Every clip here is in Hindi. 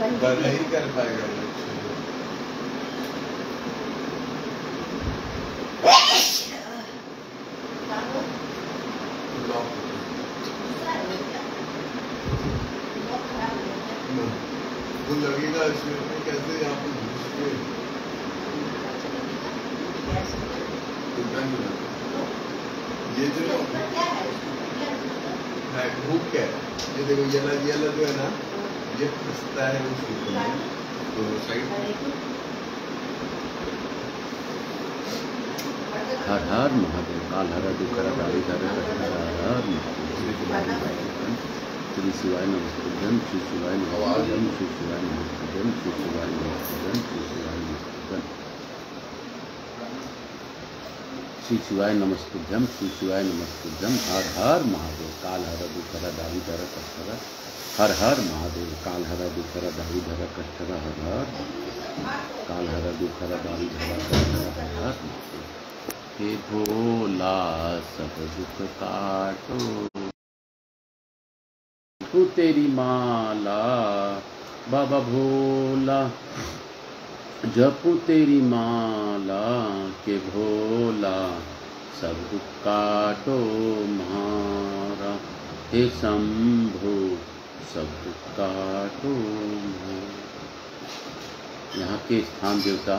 नहीं कर पाएगा। तो लगेगा इसमें कैसे यहाँ पे घुस के ये जो है हुक है, ये देखो ये वाला जो है ना, ये फंसता है उस हुक में दोनों साइड। हर हर महादेव। काल हर दुखर दारी धर हर हर श्री शिवाय नमस्ते। श्री शिवाय नमस्ते। श्री शिवाय नमस्ते। श्री शिवाय नमस्ते। श्री शिवाय नमस्ते। श्री शिवाय नमस्तुभ्यम। श्री शिवाय नमस्तुभ्यम। हर हर महादेव। काल हर दुखर दारी धर कष्टर हर हर महादेव। काल हर दुखर दारी धर कष्टर हर हर काल हर दुखर दारी धर कष्टर हर हर। हे भोला सब दुख काटो, तू तेरी माला बाबा भोला, जपू तेरी माला के भोला सब दुख काटो म्हारा। हे शंभु सब दुख काटो म्हारा। यहाँ के स्थान देवता,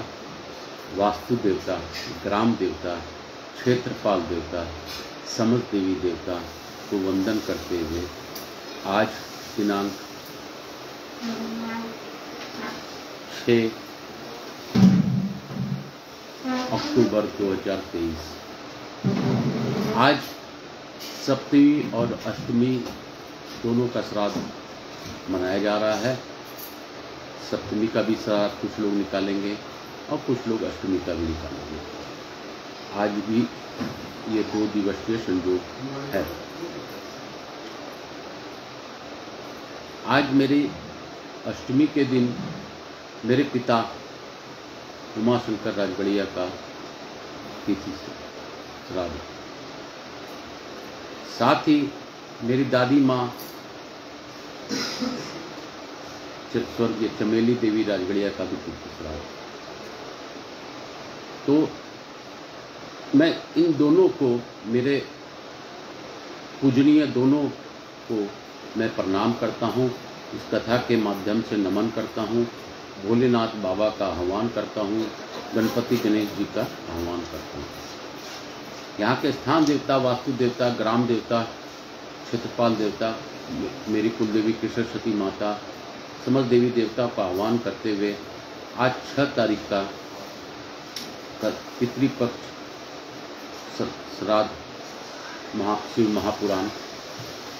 वास्तु देवता, ग्राम देवता, क्षेत्रपाल देवता, समझ देवी देवता को वंदन करते हुए आज दिनांक 6 अक्टूबर 2023, आज सप्तमी और अष्टमी दोनों का श्राद्ध मनाया जा रहा है। सप्तमी का भी श्राद्ध कुछ लोग निकालेंगे और कुछ लोग अष्टमी का भी निकालेंगे। आज भी ये 2 दिवसीय संयोग है। आज मेरी अष्टमी के दिन मेरे पिता उमाशंकर राजगढ़िया का तिथि श्राद्ध, साथ ही मेरी दादी माँ स्वर्गीय चमेली देवी राजगढ़िया का भी तिथि श्राद्ध। तो मैं इन दोनों को, मेरे पूजनीय दोनों को मैं प्रणाम करता हूँ, इस कथा के माध्यम से नमन करता हूँ, भोलेनाथ बाबा का आह्वान करता हूँ, गणपति गणेश जी का आह्वान करता हूँ। यहाँ के स्थान देवता, वास्तु देवता, ग्राम देवता, क्षेत्रपाल देवता, मेरी कुलदेवी कृष्णसती माता, समझ देवी देवता का आह्वान करते हुए आज 6 तारीख का पितृपक्ष श्राद्ध शिव महापुराण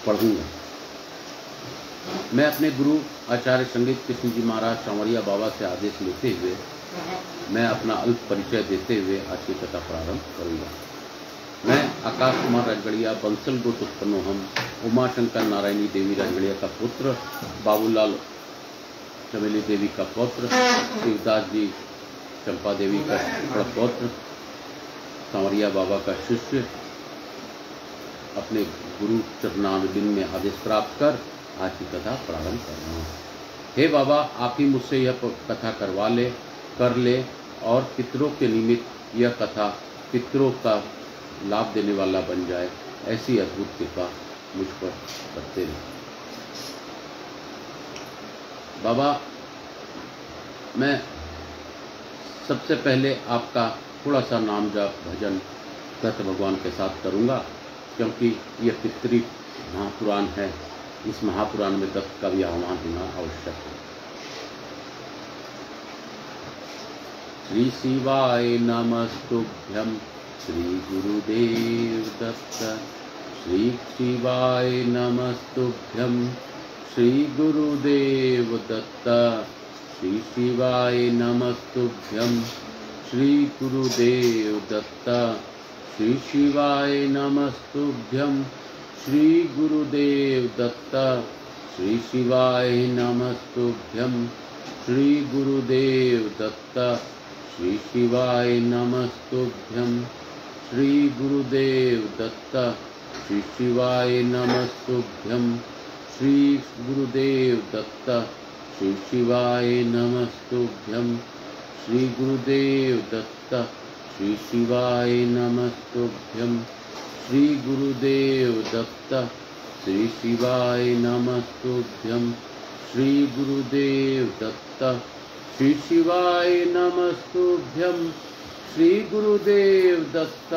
पढ़ूंगा। मैं अपने गुरु आचार्य संगीत कृष्ण जी महाराज सांवरिया बाबा से आदेश लेते हुए मैं अपना अल्प परिचय देते हुए आज की कथा प्रारंभ करूंगा। मैं आकाश कुमार राजगढ़िया, बंसल गोत्र उत्पन्नो हम, उमाशंकर नारायणी देवी राजगढ़िया का पुत्र, बाबूलाल चमेली देवी का पौत्र, शिवदास जी चंपा देवी का पौत्र, सांवरिया बाबा का शिष्य, अपने गुरु चरणारविंद में आदेश प्राप्त कर आज की कथा प्रारंभ कर रहा हूँ। हे बाबा, आप ही मुझसे यह कथा करवा ले, कर ले और पितरों के निमित्त यह कथा पितरों का लाभ देने वाला बन जाए, ऐसी अद्भुत कृपा मुझ पर करते रहे। बाबा, मैं सबसे पहले आपका थोड़ा सा नाम जाप भजन दत्त भगवान के साथ करूँगा, क्योंकि यह पितृ महापुराण है। इस महापुराण में दत्त का भी आह्वान होना आवश्यक है। श्री शिवाय नमस्तुभ्यं श्री गुरुदेव दत्त। श्री शिवाय नमस्तुभ्यं श्री गुरुदेव दत्त। श्री शिवाय नमस्तुभ्यं श्री गुरुदेव दत्त। श्री शिवाय नमस्तुभ्यं श्री गुरुदेव दत्त। श्री शिवाय नमस्तुभ्यं श्री गुरुदेव दत्त। श्री शिवाय नमस्तुभ्यं श्री गुरुदेव दत्त। श्री शिवाय नमस्तुभ्यं श्री गुरुदेव दत्त। श्री शिवाय नमस्तुभ्यं श्री गुरुदेव दत्त श्री शिवाय नमस्तुभ्यं श्री गुरुदेव दत्त श्री शिवाय नमस्तुभ्यं श्री गुरुदेव दत्त श्री शिवाय नमस्तुभ्यं श्री गुरुदेव दत्त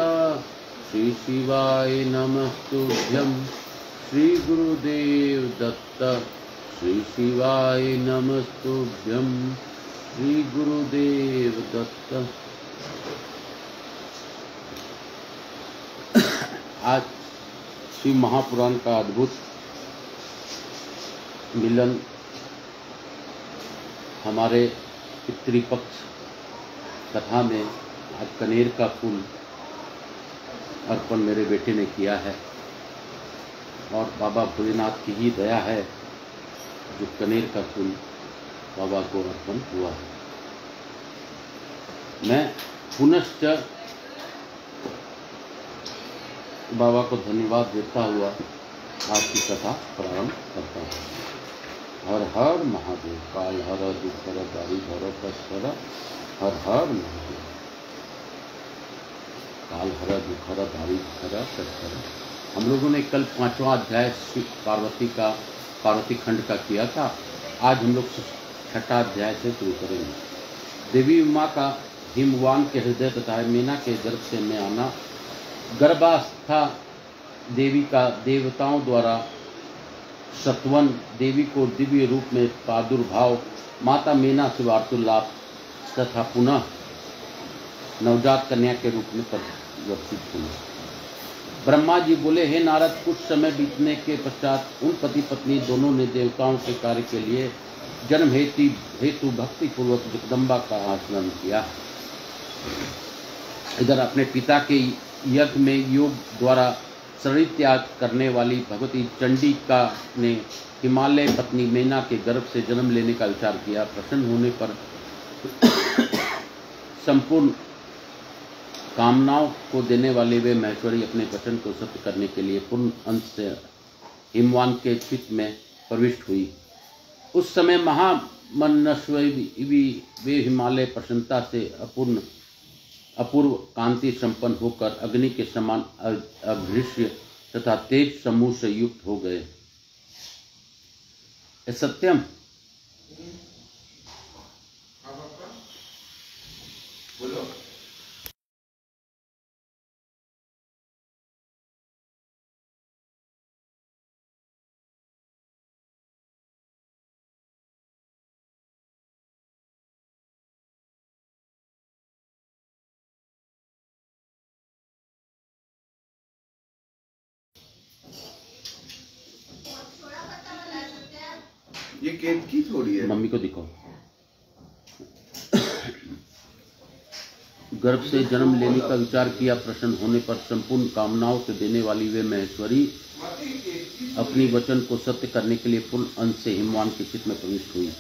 श्री शिवाय नमस्तुभ्यं श्री गुरुदेव दत्त श्री शिवाय नमस्तुभ्यं श्री गुरुदेव दत्त। आज शिव महापुराण का अद्भुत मिलन हमारे पितृपक्ष कथा में आज कनेर का फूल अर्पण मेरे बेटे ने किया है और बाबा भोलेनाथ की ही दया है जो कनेर का फूल बाबा को अर्पण हुआ है। मैं पुनश्च बाबा को धन्यवाद देता हुआ आज की कथा प्रारंभ करता हूँ। हर हर महादेव। काल हर दुखर दारी भर कसर हर हर महादेव। काल हर दुखर दारी भर कसर। हम लोगों ने कल 5वां अध्याय पार्वती खंड का किया था। आज हम लोग 6ठा अध्याय से शुरू करेंगे। देवी उमा का हिमवान के हृदय तथा मीना के गर्भ से में आना, गर्भावस्था देवी का देवताओं द्वारा सत्वन, देवी को दिव्य रूप में प्रादुर्भाव, माता मीना से वार्तालाप तथा पुनः नवजात कन्या के रूप में परिवर्तित हुई। ब्रह्मा जी बोले, हे नारद, कुछ समय बीतने के पश्चात उन पति पत्नी दोनों ने देवताओं के कार्य के लिए जन्म हेतु भक्ति पूर्वक जगदम्बा का आचरण किया। इधर अपने पिता के यज्ञ में योग द्वारा शरीर त्याग करने वाली भगवती चंडिका ने हिमालय पत्नी मेना के गर्भ से जन्म लेने का विचार किया। प्रसन्न होने पर संपूर्ण कामनाओं को देने वाले वे महेश्वरी अपने वचन को सत्य करने के लिए पूर्ण अंश से हिमवान के चित्त में प्रविष्ट हुई। उस समय महामनस्वी वे हिमालय प्रसन्नता से अपूर्व कांति संपन्न होकर अग्नि के समान अदृश्य तथा तेज समूह से युक्त हो गए। सत्यम बोलो। ये केतकी थोड़ी है। मम्मी को दिखाओ। गर्भ से जन्म लेने का विचार किया। प्रसन्न होने पर संपूर्ण कामनाओं से देने वाली वे महेश्वरी अपनी वचन को सत्य करने के लिए पूर्ण अंश से हिमवान के चित्त में प्रविष्ट हुई।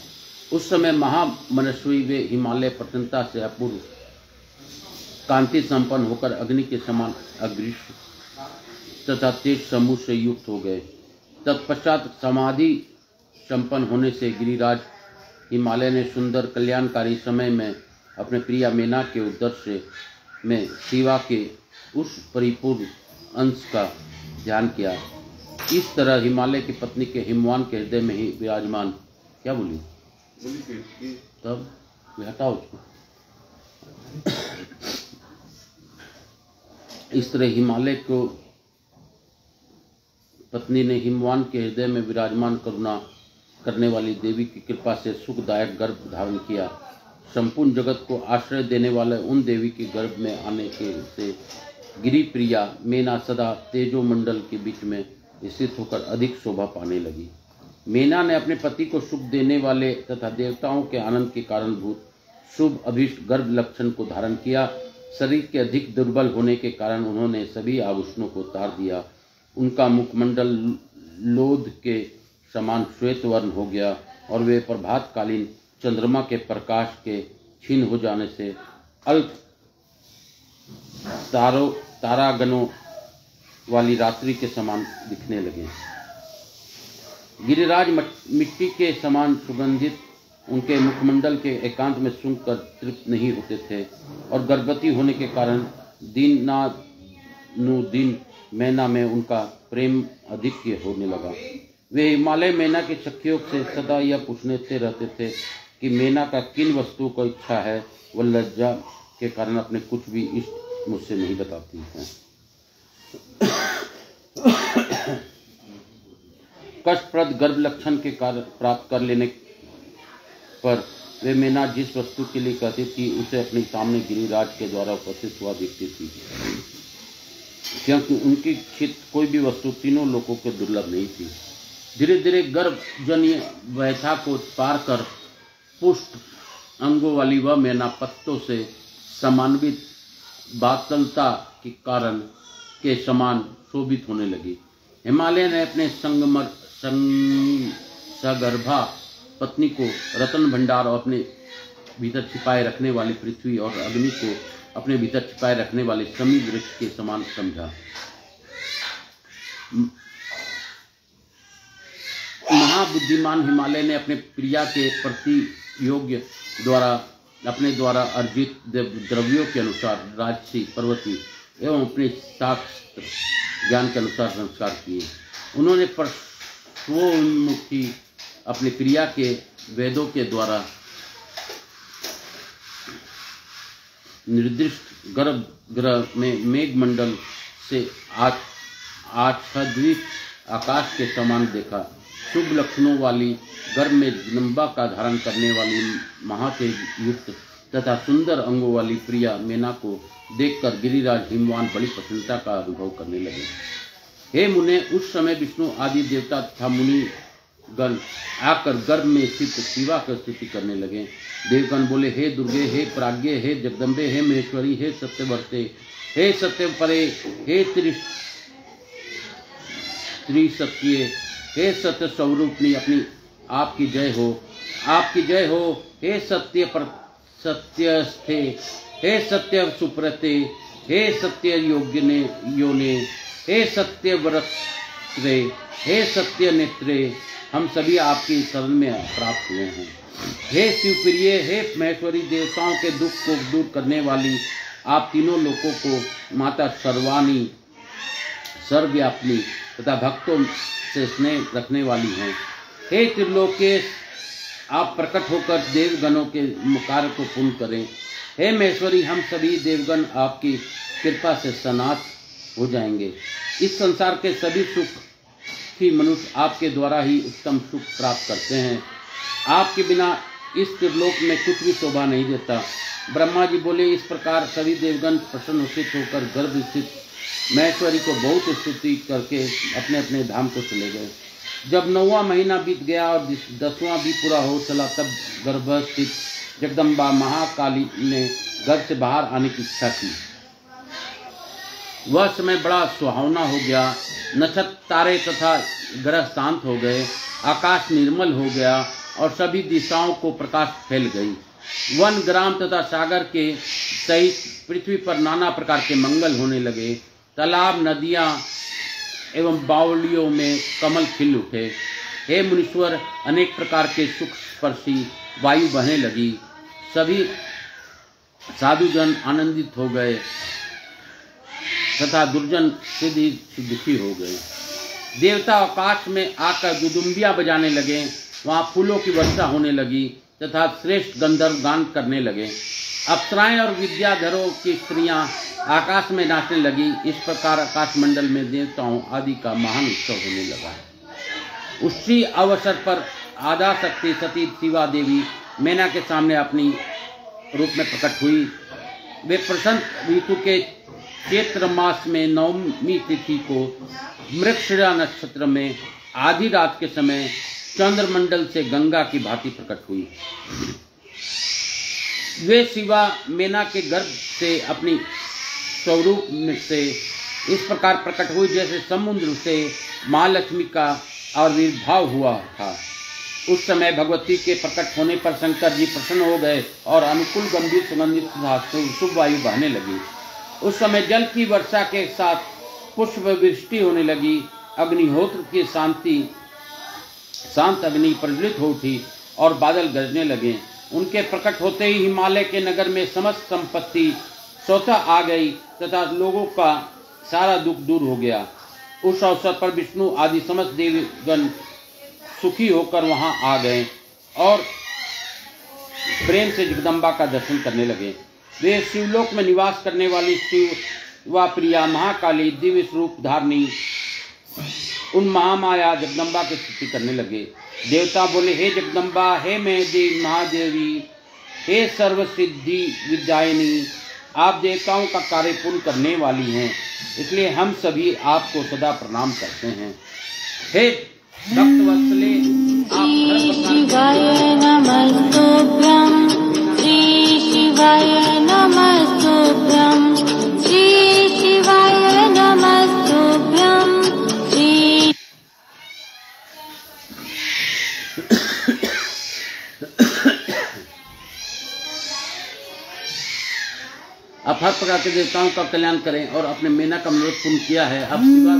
उस समय महामनस्वी वे हिमालय प्रसन्नता से अपूर्व कांति संपन्न होकर अग्नि के समान अदृश्य तथा तेज समूह से युक्त हो गए। तत्पश्चात समाधि संपन्न होने से गिरिराज हिमालय ने सुंदर कल्याणकारी समय में अपने प्रिया मेना के उद्देश्य में शिवा के उस परिपूर्ण अंश का ध्यान किया। इस तरह हिमालय की पत्नी के हिमवान के हृदय में ही विराजमान, क्या बोली तब हटाओ उसको। इस तरह हिमालय को पत्नी ने हिमवान के हृदय में विराजमान करुणा करने वाली देवी की कृपा से सुखदायक गर्भ धारण किया। संपूर्ण जगत को आश्रय देने वाले उन देवी के गर्भ में आने के से गिरि प्रिया मेना सदा तेजोमंडल के बीच में स्थित होकर अधिक शोभा पाने लगी। मेना ने अपने पति को सुख देने वाले तथा देवताओं के आनंद के कारणभूत शुभ अभीष्ट गर्भ लक्षण को धारण किया। शरीर के अधिक दुर्बल होने के कारण उन्होंने सभी आभूषणों को उतार दिया। उनका मुखमंडल लोध के समान श्वेत वर्ण हो गया और वे प्रभातकालीन चंद्रमा के प्रकाश के क्षीण हो जाने से अल्प तारागणों वाली रात्रि के समान दिखने लगे। गिरिराज मिट्टी के समान सुगंधित उनके मुखमंडल के एकांत में सूंघ कर तृप्त नहीं होते थे और गर्भवती होने के कारण दिन मैना में उनका प्रेम अधिक होने लगा। वे हिमालय मैना के सखियों से सदा यह पूछते रहते थे कि मैना का किन वस्तुओं को इच्छा है। वह लज्जा के कारण अपने कुछ भी इष्ट मुझसे नहीं बताती हैं। कष्टप्रद गर्भ लक्षण के कारण प्राप्त कर लेने पर वे मैना जिस वस्तु के लिए कहती थी उसे अपने सामने गिरिराज के द्वारा उपस्थित हुआ देखती थी, क्योंकि उनकी इच्छित कोई भी वस्तु तीनों लोगों के दुर्लभ नहीं थी। धीरे धीरे गर्भजन्य व्यथा को पार कर पुष्ट अंगों वाली वह मैना पत्तों से समान्वित बातलता के कारण के समान शोभित होने लगी। हिमालय ने अपने सगर्भा पत्नी को रत्न भंडार और अपने भीतर छिपाए रखने वाली पृथ्वी और अग्नि को अपने भीतर छिपाए रखने वाले शमी वृक्ष के समान समझा। महाबुद्धिमान हिमालय ने अपने प्रिया के प्रति योग्य अपने द्वारा अर्जित द्रव्यों के अनुसार राजसी, पर्वती एवं अपने शास्त्र ज्ञान के अनुसार संस्कार किए। उन्होंने परस्वोन्मुखी अपनी प्रिया के वेदों के द्वारा निर्दिष्ट गर्भगृह में मेघमंडल से आच्छादित आकाश के समान देखा। शुभ लक्षणों वाली गर्भ में जगदम्बा का धारण करने वाली महातेज युक्त तथा सुंदर अंगों वाली प्रिया मैना को देखकर गिरिराज हिमवान बड़ी प्रसन्नता का अनुभव करने लगे। हे मुने, उस समय विष्णु आदि देवता तथा मुनिगण आकर गर्भ में स्थित शिवा की स्तुति करने लगे। देवगण बोले, हे दुर्गे, हे प्राज्ञे, हे जगदम्बे, हे महेश्वरी, हे सत्यवर्ते, हे सत्यपरे, हे त्रिसत्ये, हे सत्य स्वरूपनी, अपनी आपकी जय हो, आपकी जय हो। हे सत्य पर सत्यस्थे, हे सत्य सुप्रते, हे सत्य योने, हे सत्य व्रत्रे, हे सत्य नेत्रे, हम सभी आपकी शरण में प्राप्त हुए हैं। हे शिवप्रिय, हे महेश्वरी, देवताओं के दुख को दूर करने वाली आप तीनों लोगों को माता सर्वानी, सर्वव्यापिनी तथा भक्तों से स्नेह रखने वाली हैं। हे त्रिलोकेश, आप प्रकट होकर देवगणों के कार्य को पूर्ण करें। हे महेश्वरी, हम सभी देवगण आपकी कृपा से सनाथ हो जाएंगे। इस संसार के सभी सुख की मनुष्य आपके द्वारा ही उत्तम सुख प्राप्त करते हैं। आपके बिना इस त्रिलोक में कुछ भी शोभा नहीं देता। ब्रह्मा जी बोले, इस प्रकार सभी देवगण प्रसन्न होकर गर्भ स्थित महेश्वरी को बहुत स्तुति करके अपने अपने धाम को चले गए। जब 9वां महीना बीत गया और 10वां भी पूरा हो चला, तब गर्भस्थित जगदम्बा महाकाली ने घर से बाहर आने की इच्छा की। वह समय बड़ा सुहावना हो गया। नक्षत्र, तारे तथा ग्रह शांत हो गए, आकाश निर्मल हो गया और सभी दिशाओं को प्रकाश फैल गई। वन, ग्राम तथा सागर के सहित पृथ्वी पर नाना प्रकार के मंगल होने लगे। तालाब, नदियां एवं बावलियों में कमल खिल उठे। हे मुनीश्वर, अनेक प्रकार के सुख स्पर्शी वायु बहने लगी। सभी साधुजन आनंदित हो गए तथा दुर्जन सीधी दुखी हो गए। देवता आकाश में आकर गुदुम्बियां बजाने लगे। वहां फूलों की वर्षा होने लगी तथा श्रेष्ठ गंधर्व गान करने लगे। अप्सराएं और विद्याधरों की स्त्रियां आकाश में नाचने लगी। इस प्रकार आकाश मंडल में देवताओं आदि का महान उत्सव होने लगा। उसी अवसर पर आद्या शक्ति सती शिवा देवी मैना के सामने अपनी रूप में प्रकट हुई। वे प्रसन्न ऋतु के चैत्र मास में 9वीं तिथि को मृगशिरा नक्षत्र में आधी रात के समय चंद्रमंडल से गंगा की भांति प्रकट हुई। वे शिवा मैना के गर्भ से अपनी स्वरूप से इस प्रकार प्रकट हुई जैसे समुद्र से महालक्ष्मी का आविर्भाव हुआ था। उस समय भगवती के प्रकट होने पर शंकर जी प्रसन्न हो गए और अनुकूल गंभीर सुगंधित शुभ वायु बहने लगी। उस समय जल की वर्षा के साथ पुष्प वृष्टि होने लगी। अग्निहोत्र की शांत अग्नि प्रज्वलित हो उठी और बादल गरजने लगे। उनके प्रकट होते ही हिमालय के नगर में समस्त संपत्ति स्वतः आ गई तथा लोगों का सारा दुख दूर हो गया। उस अवसर पर विष्णु आदि समस्त देवगण सुखी होकर वहां आ गए और प्रेम से जगदम्बा का दर्शन करने लगे। वे शिवलोक में निवास करने वाली शिवा प्रिया महाकाली दिव्य स्वरूप धारणी उन महामाया जगदम्बा की स्तुति करने लगे। देवता बोले, हे जगदम्बा, हे देवी महादेवी, हे सर्व सिद्धि विद्यायिनी, आप देवताओं का कार्य पूर्ण करने वाली हैं, इसलिए हम सभी आपको सदा प्रणाम करते हैं। हे भक्त वत्सले, आप शिवाय नमस्तुभ्यं, श्री शिवाय नमस्तुभ्यं, श्री शिवाय नमस्तुभ्यं, श्री। आप हर प्रकार के देवताओं का कल्याण करें और अपने मेना का मनोरथ पूर्ण किया है, अब शिवा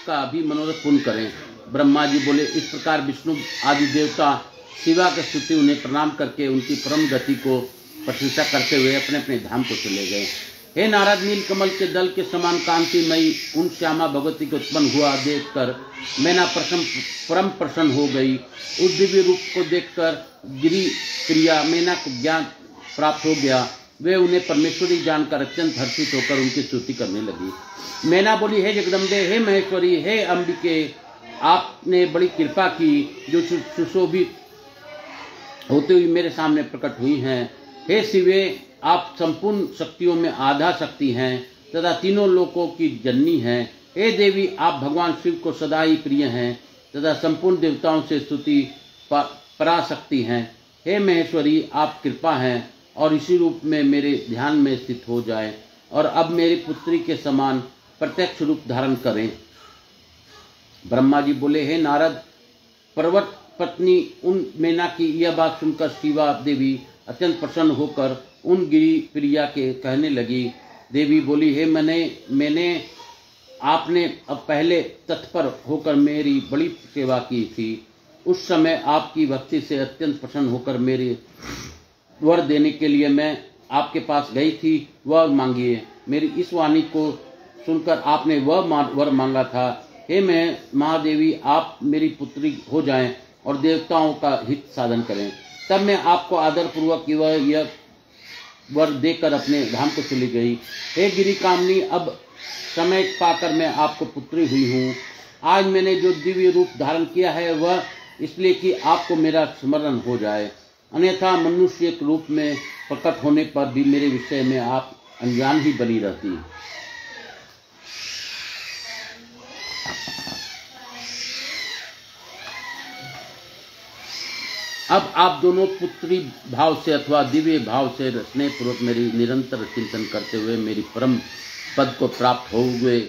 का भी मनोरथ पूर्ण करें। ब्रह्मा जी बोले, इस प्रकार विष्णु आदि देवता शिवा की स्तुति उन्हें प्रणाम करके उनकी परम गति को प्रशंसा करते हुए अपने अपने धाम को चले गए। हे नारद, नील कमल के दल के समान कांतिमयी उन श्यामा भगवती को उत्पन्न हुआ देखकर मैना परम प्रसन्न हो गई। उस दिव्य रूप को देखकर गिरी प्रिया मैना को ज्ञान प्राप्त हो गया। वे उन्हें परमेश्वरी जानकर अत्यंत हर्षित होकर उनकी स्तुति करने लगी। मैना बोली, हे जगदम्बे, हे महेश्वरी, हे अंबिके, आपने बड़ी कृपा की जो सुशोभित होते हुए मेरे सामने प्रकट हुई हैं। हे शिवे, आप संपूर्ण शक्तियों में आधा शक्ति हैं तथा तीनों लोकों की जननी हैं। हे देवी, आप भगवान शिव को सदा ही प्रिय हैं तथा संपूर्ण देवताओं से स्तुति पराशक्ति हैं। हे महेश्वरी, आप कृपा हैं और इसी रूप में मेरे ध्यान में स्थित हो जाए और अब मेरी पुत्री के समान प्रत्यक्ष रूप धारण करें। ब्रह्मा जी बोले, हे नारद, पर्वत पत्नी उन मैना की यह बात सुनकर शिवा देवी अत्यंत प्रसन्न होकर उन गिरी प्रिया के कहने लगी। देवी बोली, हे मैंने आपने अब पहले तत्पर होकर मेरी बड़ी सेवा की थी। उस समय आपकी भक्ति से अत्यंत प्रसन्न होकर मेरे वर देने के लिए मैं आपके पास गई थी। वह मांगिए। मेरी इस वाणी को सुनकर आपने वह वर मांगा था। हे मैं महादेवी, आप मेरी पुत्री हो जाएं और देवताओं का हित साधन करें। तब मैं आपको आदर पूर्वक यह वर देकर अपने धाम को चली गई। हे गिरी कामनी, अब समय पाकर मैं आपको पुत्री हुई हूँ। आज मैंने जो दिव्य रूप धारण किया है वह इसलिए कि आपको मेरा स्मरण हो जाए, अन्यथा मनुष्य के रूप में प्रकट होने पर भी मेरे विषय में आप अनजान ही बनी रहती। अब आप दोनों पुत्री भाव से अथवा दिव्य भाव से स्नेह पूर्वक मेरी निरंतर चिंतन करते हुए मेरी परम पद को प्राप्त हो गए।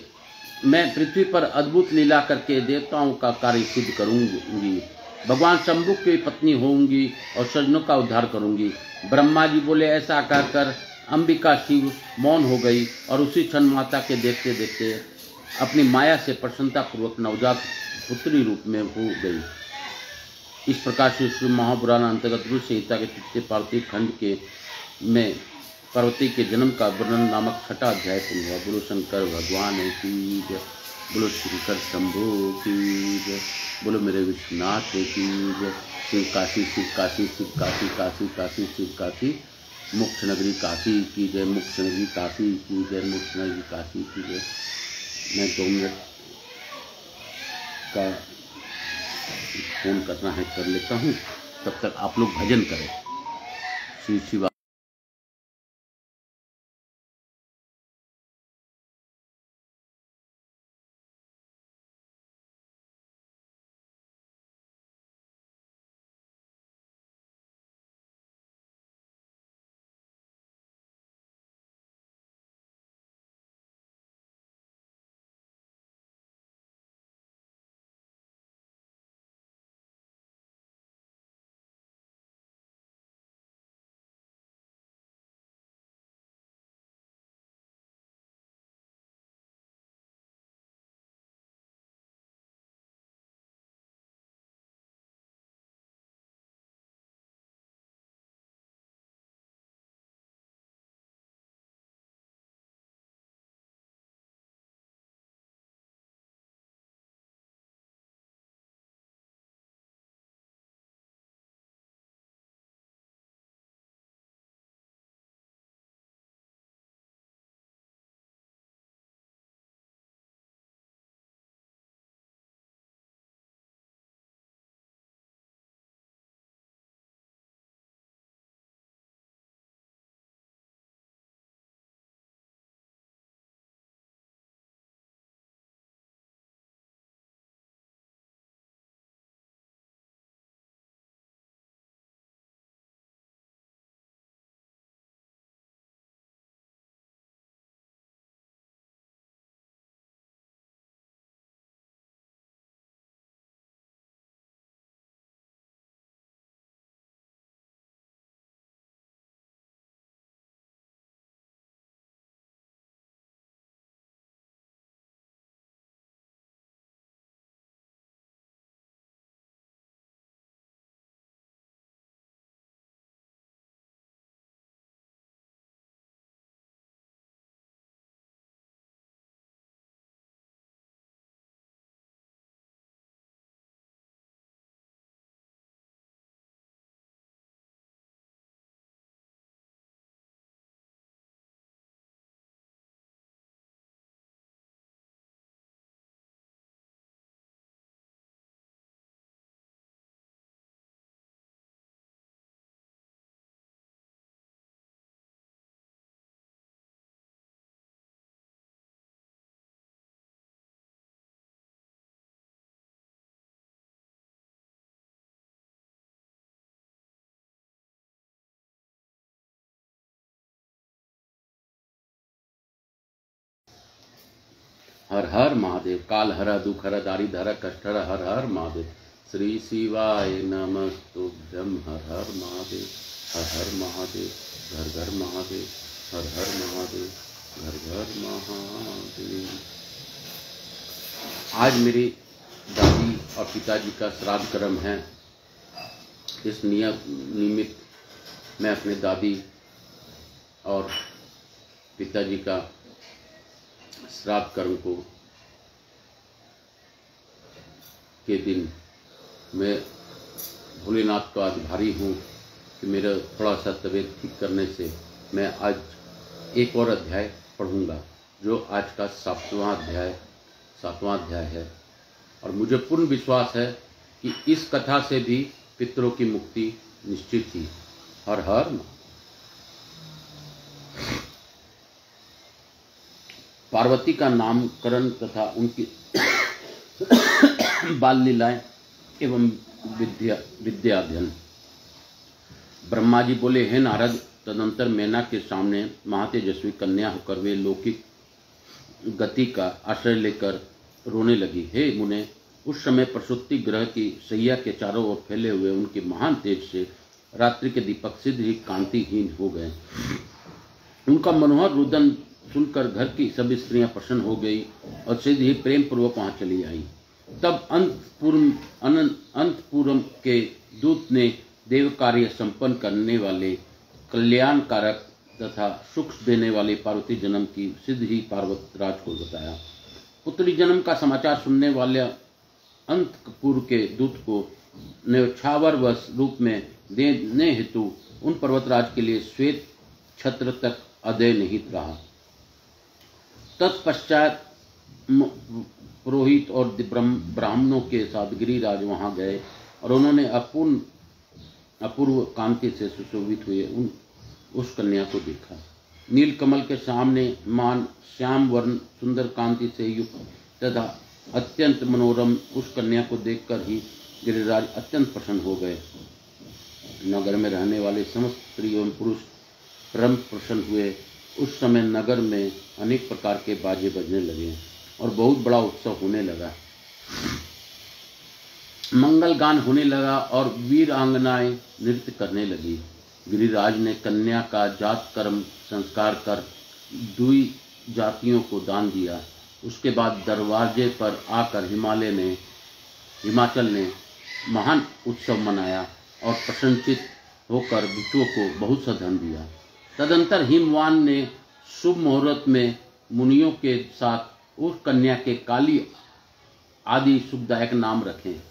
मैं पृथ्वी पर अद्भुत लीला करके देवताओं का कार्य सिद्ध करूंगी, भगवान शंभु की पत्नी होंगी और सज्जनों का उद्धार करूंगी। ब्रह्मा जी बोले, ऐसा कहकर अंबिका शिव मौन हो गई और उसी क्षण माता के देखते देखते अपनी माया से प्रसन्नता पूर्वक नवजात पुत्री रूप में हो गई। इस प्रकार से श्री महापुराण अंतर्गत गुरु संहिता के तृतीय पार्थिव खंड के में पार्वती के जन्म का वर्णन नामक छठा अध्याय पूर्ण हुआ। बोलो शंकर भगवान की जय, बोलो शंकर शंभु की जय, बोलो मेरे विश्वनाथ की जय। शिव काशी शिव काशी शिव काशी काशी काशी शिव काशी, मोक्ष नगरी काशी की जय, मोक्ष नगरी काशी की जय, मोक्ष नगरी काशी की जय। मैं 2 मिनट का फोन करना है कर लेता हूँ, तब तक आप लोग भजन करें। श्री शिवा। हर हर महादेव। काल हर दुख हर दारिद हर कष्ट हर हर हर महादेव। श्री शिवाय नमस्तुभ्यं हर हर महादेव। हर हर महादेव, घर घर महादेव, हर हर महादेव, घर घर महादेव। आज मेरी दादी और पिताजी का श्राद्ध कर्म है। इस निमित्त मैं अपने दादी और पिताजी का श्राद्ध कर्म को के दिन मैं भोलेनाथ का आज भारी हूँ कि मेरा थोड़ा सा तबीयत ठीक करने से मैं आज एक और अध्याय पढ़ूंगा, जो आज का सातवां अध्याय है। और मुझे पूर्ण विश्वास है कि इस कथा से भी पितरों की मुक्ति निश्चित थी। हर हर। पार्वती का नामकरण तथा उनकी बाल लीलाएं एवं विद्याध्ययन। ब्रह्मा जी बोले, हे नारद, तदंतर मैना के सामने महातेजस्वी कन्या होकर वे लौकिक गति का आश्रय लेकर रोने लगी। हे मुने, उस समय प्रसूति ग्रह की सैया के चारों ओर फैले हुए उनके महान तेज से रात्रि के दीपक सिद्ध ही कांतिहीन हो गए। उनका मनोहर रुदन सुनकर घर की सभी स्त्रियां प्रसन्न हो गई और सिद्ध ही प्रेम पूर्वक वहां चली आई। तब अंतपुरम के दूत ने देव कार्य संपन्न करने वाले, कल्याणकारक तथा सुख देने वाले पार्वती जन्म की सिद्ध ही पार्वत राज को बताया। पुत्री जन्म का समाचार सुनने वाले अंतपुर के दूत को न्यौछावर वश रूप में देने हेतु उन पर्वतराज के लिए श्वेत छत्र तक अदय नहीं रहा। तत्पश्चात पुरोहित और ब्राह्मणों के साथ गिरिराज वहां गए और उन्होंने अपूर्व कांति से सुशोभित हुए उस कन्या को देखा। नीलकमल के सामने मान श्याम वर्ण सुंदर कांति से युक्त तथा अत्यंत मनोरम उस कन्या को देखकर ही गिरिराज अत्यंत प्रसन्न हो गए। नगर में रहने वाले समस्त स्त्री एवं पुरुष परम प्रसन्न हुए। उस समय नगर में अनेक प्रकार के बाजे बजने लगे और बहुत बड़ा उत्सव होने लगा। मंगल गान होने लगा और वीरांगनाएं नृत्य करने लगी। गिरिराज ने कन्या का जात कर्म संस्कार कर दुई जातियों को दान दिया। उसके बाद दरवाजे पर आकर हिमाचल ने महान उत्सव मनाया और प्रसन्नचित होकर विष्णु को बहुत सा धन दिया। तदंतर हिमवान ने शुभ मुहूर्त में मुनियों के साथ उस कन्या के काली आदि सुखदायक नाम रखे।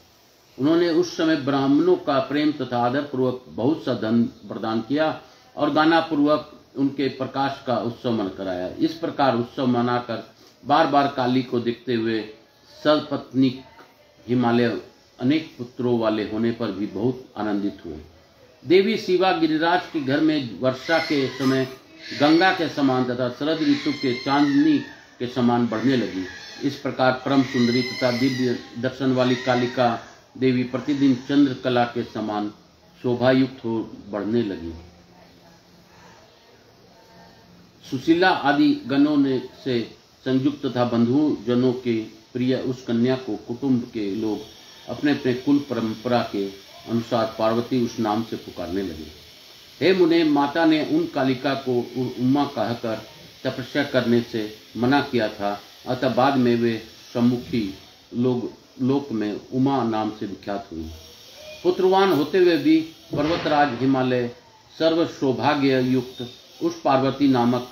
उन्होंने उस समय ब्राह्मणों का प्रेम तथा आदर पूर्वक बहुत सा धन प्रदान किया और गाना पूर्वक उनके प्रकाश का उत्सव मन कराया। इस प्रकार उत्सव मनाकर बार बार काली को देखते हुए सपत्नीक हिमालय अनेक पुत्रों वाले होने पर भी बहुत आनंदित हुए। देवी शिवा गिरिराज के घर में वर्षा के समय गंगा के समान तथा शरद ऋतु के चांदनी के समान बढ़ने लगी। इस प्रकार परम सुंदरी तथा दिव्य दर्शन वाली कालिका देवी प्रतिदिन चंद्रकला के समान शोभायुक्त हो बढ़ने लगी। सुशीला आदि गणों ने से संयुक्त तथा बंधु जनों के प्रिय उस कन्या को कुटुंब के लोग अपने अपने कुल परंपरा के अनुसार पार्वती उस नाम से पुकारने लगे। हे मुने, माता ने उन कालिका को उमा कहकर तपस्या करने से मना किया था, अतः बाद में वे सम्मुखी लोक में उमा नाम से विख्यात हुई। पुत्रवान होते हुए भी पर्वतराज हिमालय सर्व सौभाग्य युक्त उस पार्वती नामक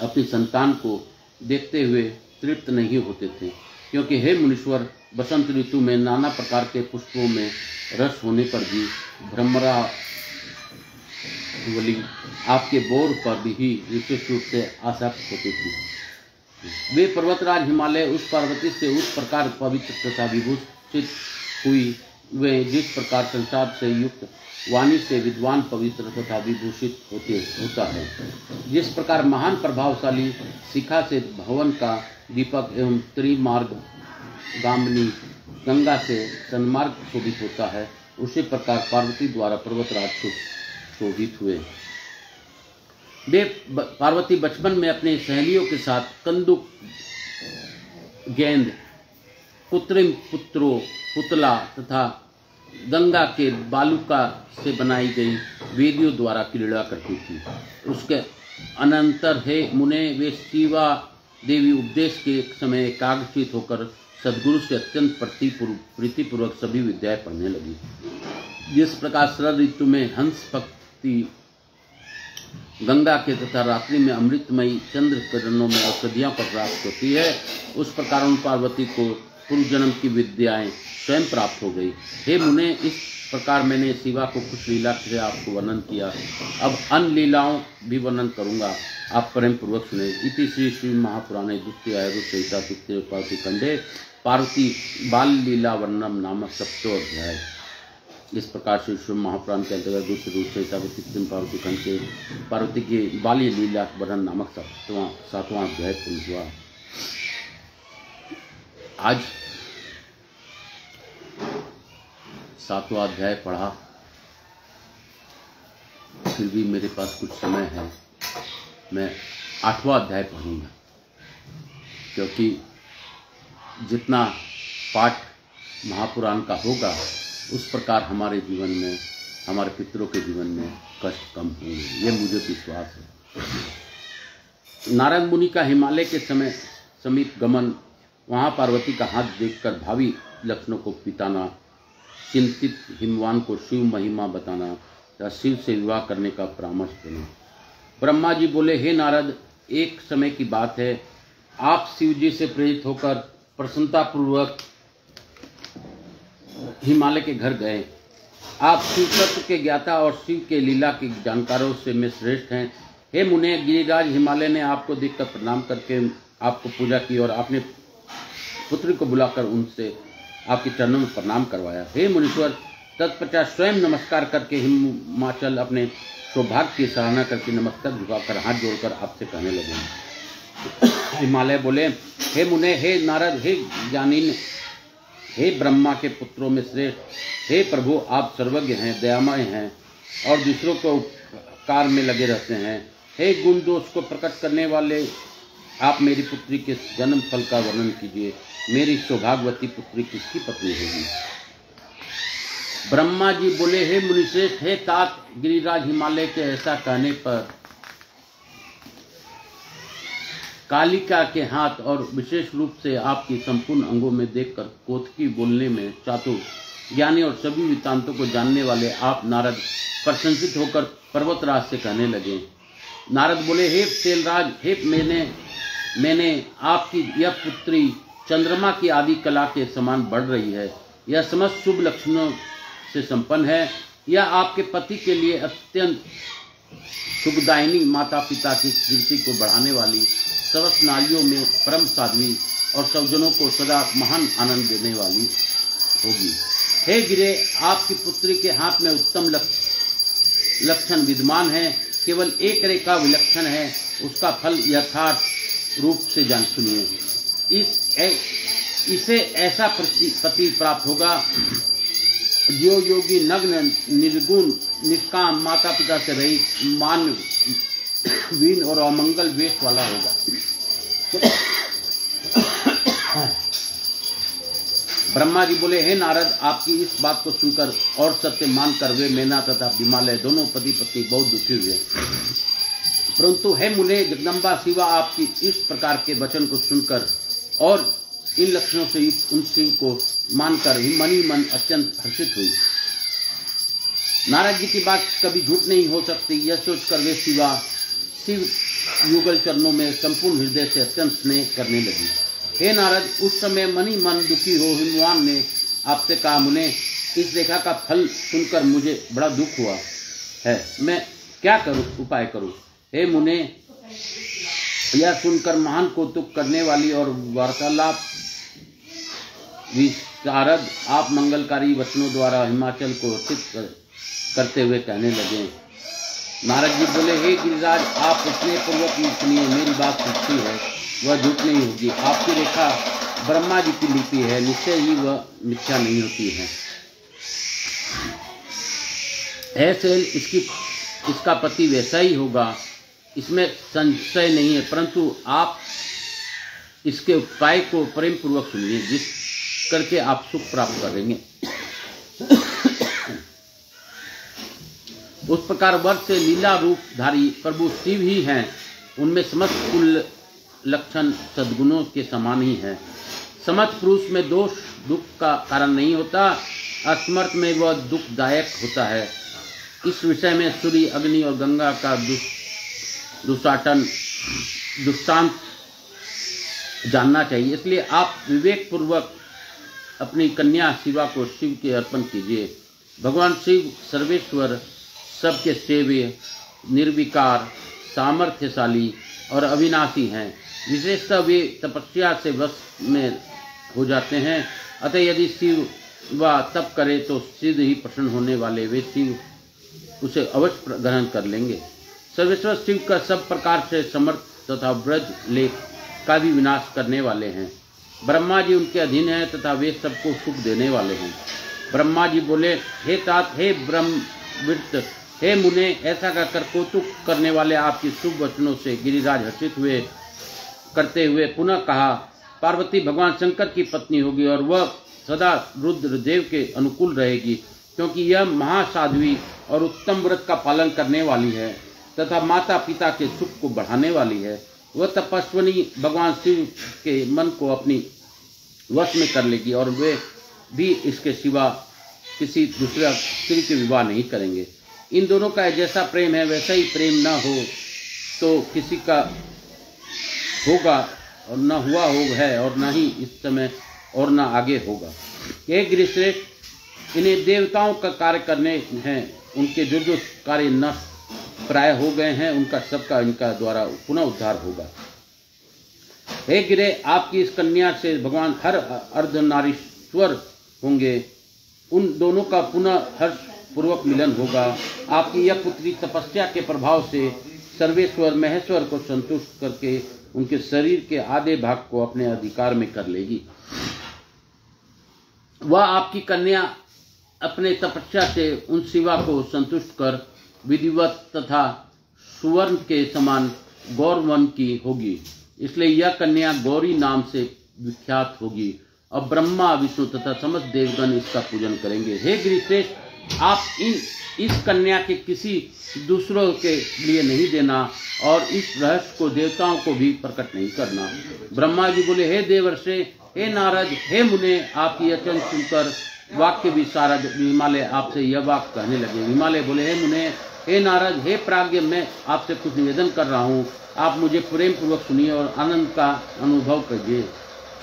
अपनी संतान को देखते हुए तृप्त नहीं होते थे, क्योंकि हे मुनीश्वर, बसंत ऋतु में नाना प्रकार के पुष्पों में रस होने पर भी भ्रमरावली आपके बोर पर भी विशेष रूप से आसक्त होती थी। वे पर्वतराज हिमालय उस पार्वती से उस प्रकार पवित्र तथा विभूषित हुई, वे जिस प्रकार संसार से युक्त वाणी से विद्वान पवित्र तथा विभूषित होता है, जिस प्रकार महान प्रभावशाली शिखा से भवन का दीपक एवं त्रिमार्ग गामिनी गंगा से सन्मार्ग शोभित होता है, उसी प्रकार पार्वती द्वारा पर्वतराज शोभित हुए। वे पार्वती बचपन में अपने सहेलियों के साथ कंदुक गेंद, कृत्रिम पुतला तथा गंगा के बालुका से बनाई गई वेदियों द्वारा क्रीड़ा करती थी। उसके अनंतर हे मुने वे शिवा देवी उपदेश के समय एकाग्रचित होकर सदगुरु से अत्यंत प्रीतिपूर्वक सभी विद्याएं पढ़ने लगी। जिस प्रकार शरद ऋतु में हंस पक्षी गंगा के तथा रात्रि में अमृतमयी चंद्र किरणों में औषधियों पर प्राप्त होती है, उस प्रकार उन पार्वती को पूर्व जन्म की विद्याएं स्वयं प्राप्त हो गई। हे मुने, इस प्रकार मैंने शिवा को कुछ लीला से आपको वर्णन किया। अब अन्य लीलाओं भी वर्णन करूंगा, आप प्रेम पूर्वक सुने। इति श्री महापुराणे द्वितीय संहिता तृतीय पार्वती खंडे पार्वती बाल लीला वर्णनम नामक सप्तम अध्याय। इस प्रकार से शिव महापुराण के अंतर्गत दूसरी संहिता पार्वती खंड के पार्वती की बाल्य लीला वर्णन नामक सातवां अध्याय पूर्ण हुआ। आज सातवां अध्याय पढ़ा, फिर भी मेरे पास कुछ समय है, मैं आठवां अध्याय पढ़ूंगा, क्योंकि जितना पाठ महापुराण का होगा उस प्रकार हमारे जीवन में, हमारे पितरों के जीवन में कष्ट कम होंगे, ये मुझे विश्वास है। नारद मुनि का हिमालय के समीप गमन, वहाँ पार्वती का हाथ देखकर भावी लक्षणों को पिताना, चिंतित हिमवान को शिव महिमा बताना या शिव से विवाह करने का परामर्श देना। ब्रह्मा जी बोले, हे नारद, एक समय की बात है, आप शिव जी से प्रेरित होकर प्रसन्नतापूर्वक हिमालय के घर गए। आप शिव तत्व के ज्ञाता और शिव के लीला के जानकारों से में श्रेष्ठ हैं। हे मुने, गिरिराज हिमालय ने आपको देखकर प्रणाम करके आपको पूजा की और आपने पुत्री को बुलाकर उनसे आपके चरणों में प्रणाम करवाया। हे मुनीश्वर, तत्पश्चात स्वयं नमस्कार करके हिमाचल अपने सौभाग्य की सराहना करके नमस्कार झुकाकर हाथ जोड़कर आपसे कहने लगे। हिमालय बोले, हे मुने, हे नारद, हे ज्ञानीन, हे ब्रह्मा के पुत्रों में श्रेष्ठ, हे प्रभु, आप सर्वज्ञ हैं, दयामय हैं और दूसरों को उपकार में लगे रहते हैं। हे गुण दोष को प्रकट करने वाले, आप मेरी पुत्री के जन्म फल का वर्णन कीजिए। मेरी सौभाग्यवती पुत्री किसकी पत्नी होगी? ब्रह्मा जी बोले, हे मुनिश्रेष्ठ, हे तात, गिरिराज हिमालय के ऐसा कहने पर कालिका के हाथ और विशेष रूप से आपकी संपूर्ण अंगों में देखकर कोतकी बोलने में चातुर, ज्ञानी और सभी वृत्तांतों को जानने वाले आप नारद प्रशंसित होकर पर्वतराज से कहने लगे। नारद बोले, हे शैलराज, हे मैंने आपकी यह पुत्री चंद्रमा की आदि कला के समान बढ़ रही है, यह समस्त शुभ लक्षणों से संपन्न है, यह आपके पति के लिए अत्यंत सुखदायिनी, माता पिता की कीर्ति को बढ़ाने वाली, समस्त नारियों में परम साध्वी और सज्जनों को सदा महान आनंद देने वाली होगी। हे गिरे, आपकी पुत्री के हाथ में उत्तम लक्षण विद्यमान है, केवल एक रेखा विलक्षण है, उसका फल यथार्थ रूप से जान सुनिए। इसे ऐसा पति प्राप्त होगा जो योगी, नग्न, निर्गुण, निष्काम, माता पिता से रहित, मानवीन और अमंगल वेश वाला होगा। ब्रह्मा जी बोले, हे नारद, आपकी इस बात को सुनकर और सत्य मानकर वे मैना तथा हिमालय दोनों पति पत्नी बहुत दुखी हुए। परंतु हे मुने, जगदम्बा शिवा आपकी इस प्रकार के वचन को सुनकर और इन लक्षणों से युक्त उन शिव को मानकर ही मनी मन अत्यंत हर्षित हुई। नारद जी की बात कभी झूठ नहीं हो सकती, यह सोचकर वे शिव युगल चरणों में संपूर्ण हृदय से अत्यंत स्नेह करने लगी। हे नारद, उस समय मनी मन दुखी हो हिमवान ने आपसे कहा, मुने, इस रेखा का फल सुनकर मुझे बड़ा दुख हुआ है, मैं क्या करूं, उपाय करूं? हे मुने, यह सुनकर महान कौतुक करने वाली और वार्तालाप विशारद आप मंगलकारी वचनों द्वारा हिमाचल को रक्षित करते हुए कहने लगे। नारद जी बोले, हे गिरिराज, आप इतने पूर्वक सुनिए, मेरी बात सच्ची है, वह झूठ नहीं होगी। आपकी रेखा ब्रह्मा जी की लिपि है, निश्चय ही वह मिथ्या नहीं होती है। ऐसे इसका पति वैसा ही होगा, इसमें संशय नहीं है, परंतु आप इसके उपाय को प्रेम पूर्वक सुनिए, जिस करके आप सुख प्राप्त करेंगे। उस प्रकार वर्ष से लीला रूपधारी प्रभु शिव ही हैं। उनमें समस्त कुल लक्षण सद्गुणों के समान ही हैं। समर्थ पुरुष में दोष दुख का कारण नहीं होता, असमर्थ में वह दुखदायक होता है। इस विषय में सूर्य, अग्नि और गंगा का दृष्टांत जानना चाहिए। इसलिए आप विवेक पूर्वक अपनी कन्या शिवा को शिव के अर्पण कीजिए। भगवान शिव सर्वेश्वर, सबके सेव्य, निर्विकार, सामर्थ्यशाली और अविनाशी हैं। विशेषतः वे तपस्या से वश में हो जाते हैं। अतः यदि शिव व तप करे तो सिद्ध ही प्रसन्न होने वाले वे शिव उसे अवश्य ग्रहण कर लेंगे। सर्वेश्वर शिव का सब प्रकार से समर्थ तथा ब्रज लेख का भी विनाश करने वाले हैं। ब्रह्मा जी उनके अधीन हैं तथा वे सबको सुख देने वाले हैं। ब्रह्मा जी बोले, हे तात, हे ब्रह्मविद, हे मुने, ऐसा कहकर कौतुक करने वाले आपकी शुभ वचनों से गिरिराज हर्षित हुए करते हुए पुनः कहा, पार्वती भगवान शंकर की पत्नी होगी और वह सदा रुद्रदेव के अनुकूल रहेगी, क्योंकि यह महासाध्वी और उत्तम व्रत का पालन करने वाली है तथा माता पिता के सुख को बढ़ाने वाली है। वह तपस्विनी भगवान शिव के मन को अपनी वश में कर लेगी और वे भी इसके सिवा किसी दूसरे स्त्री के विवाह नहीं करेंगे। इन दोनों का जैसा प्रेम है वैसा ही प्रेम न हो तो किसी का होगा और न हुआ है और न ही इस समय और न आगे होगा। हे गिरिश्रेष्ठ, इन्हें देवताओं का कार्य करने हैं। उनके जो जो कार्य नष्ट प्राय हो गए हैं उनका सबका इनका द्वारा पुनः उद्धार होगा। हे गिरे, आपकी इस कन्या से भगवान हर अर्धनारीश्वर होंगे। उन दोनों का पुनः हर्ष पूर्वक मिलन होगा। आपकी यह पुत्री तपस्या के प्रभाव से सर्वेश्वर महेश्वर को संतुष्ट करके उनके शरीर के आधे भाग को अपने अधिकार में कर लेगी। वह आपकी कन्या अपने तपस्या से उन शिवा को संतुष्ट कर विधिवत तथा सुवर्ण के समान गौरवन की होगी। इसलिए यह कन्या गौरी नाम से विख्यात होगी और ब्रह्मा, विष्णु तथा समस्त देवगण इसका पूजन करेंगे। हे गिरिश्रेष्ठ, आप इस कन्या के किसी दूसरों के लिए नहीं देना और इस रहस्य को देवताओं को भी प्रकट नहीं करना। ब्रह्मा जी बोले, हे देवर्षे, हे नारद, हे मुने, आपकी वचन सुनकर वाक्य विशारद विमालय आपसे यह वाक्य कहने लगे। विमालय बोले, हे मुने, हे नारद, हे प्राज्ञ, मैं आपसे कुछ निवेदन कर रहा हूँ। आप मुझे प्रेम पूर्वक सुनिए और आनंद का अनुभव कीजिए।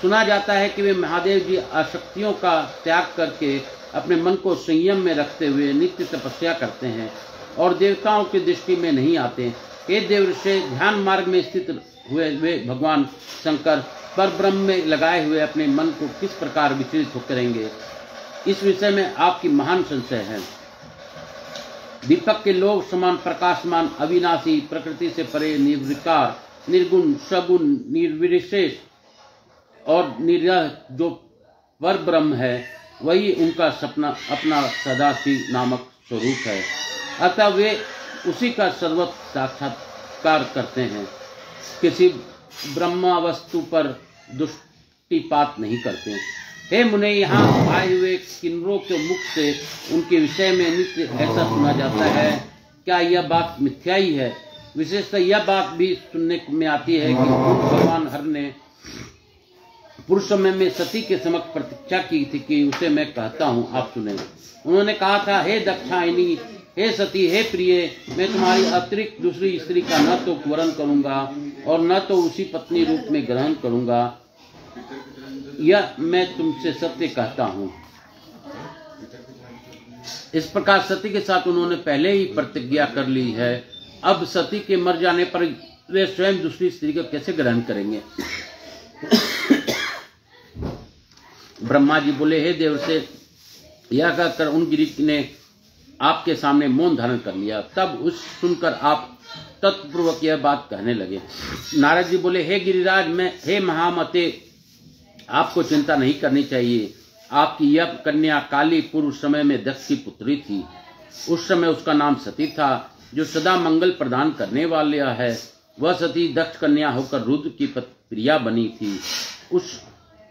सुना जाता है कि वे महादेव जी आसक्तियों का त्याग करके अपने मन को संयम में रखते हुए नित्य तपस्या करते हैं और देवताओं की दृष्टि में नहीं आते। हे देवर्षि, ध्यान मार्ग में स्थित हुए वे भगवान शंकर पर ब्रह्म में लगाए हुए अपने मन को किस प्रकार विचलित करेंगे, इस विषय में आपकी महान संशय है। दीपक के लोग समान प्रकाशमान, अविनाशी, प्रकृति से परे, निर्विकार, निर्गुण, सगुण, निर्विशेष और निरह जो पर ब्रह्म है, वही उनका सपना अपना सदाशिव नामक स्वरूप है। अतः वे उसी का सर्वत्र साक्षात्कार करते हैं, किसी ब्रह्मा वस्तु पर दृष्टिपात नहीं करते। हे मुने, यहाँ आए हुए किन्नरों के मुख से उनके विषय में नित्य ऐसा सुना जाता है। क्या यह बात मिथ्या ही है? विशेषतः यह बात भी सुनने में आती है कि भगवान हर ने पुरुष समय में सती के समक्ष प्रतीक्षा की थी कि उसे मैं कहता हूँ, आप सुने। उन्होंने कहा था, हे दक्षायनी, हे सती, हे प्रिय, मैं तुम्हारी अतिरिक्त दूसरी स्त्री का न तो वरण करूंगा और न तो उसी पत्नी रूप में ग्रहण करूंगा। यह मैं तुमसे सत्य कहता हूँ। इस प्रकार सती के साथ उन्होंने पहले ही प्रतिज्ञा कर ली है। अब सती के मर जाने पर वे स्वयं दूसरी स्त्री को कैसे ग्रहण करेंगे? ब्रह्मा जी बोले, हे देवर्षि, यह कहकर उन गिरी ने आपके सामने मौन धारण कर लिया। तब उस सुनकर आप तत्पूर्वक यह बात कहने लगे। नारद जी बोले, हे गिरिराज, मैं हे महामते, आपको चिंता नहीं करनी चाहिए। आपकी यह कन्या काली पूर्व समय में दक्ष की पुत्री थी। उस समय उसका नाम सती था, जो सदा मंगल प्रदान करने वाला है। वह सती दक्ष कन्या होकर रुद्र की प्रिया बनी थी। उस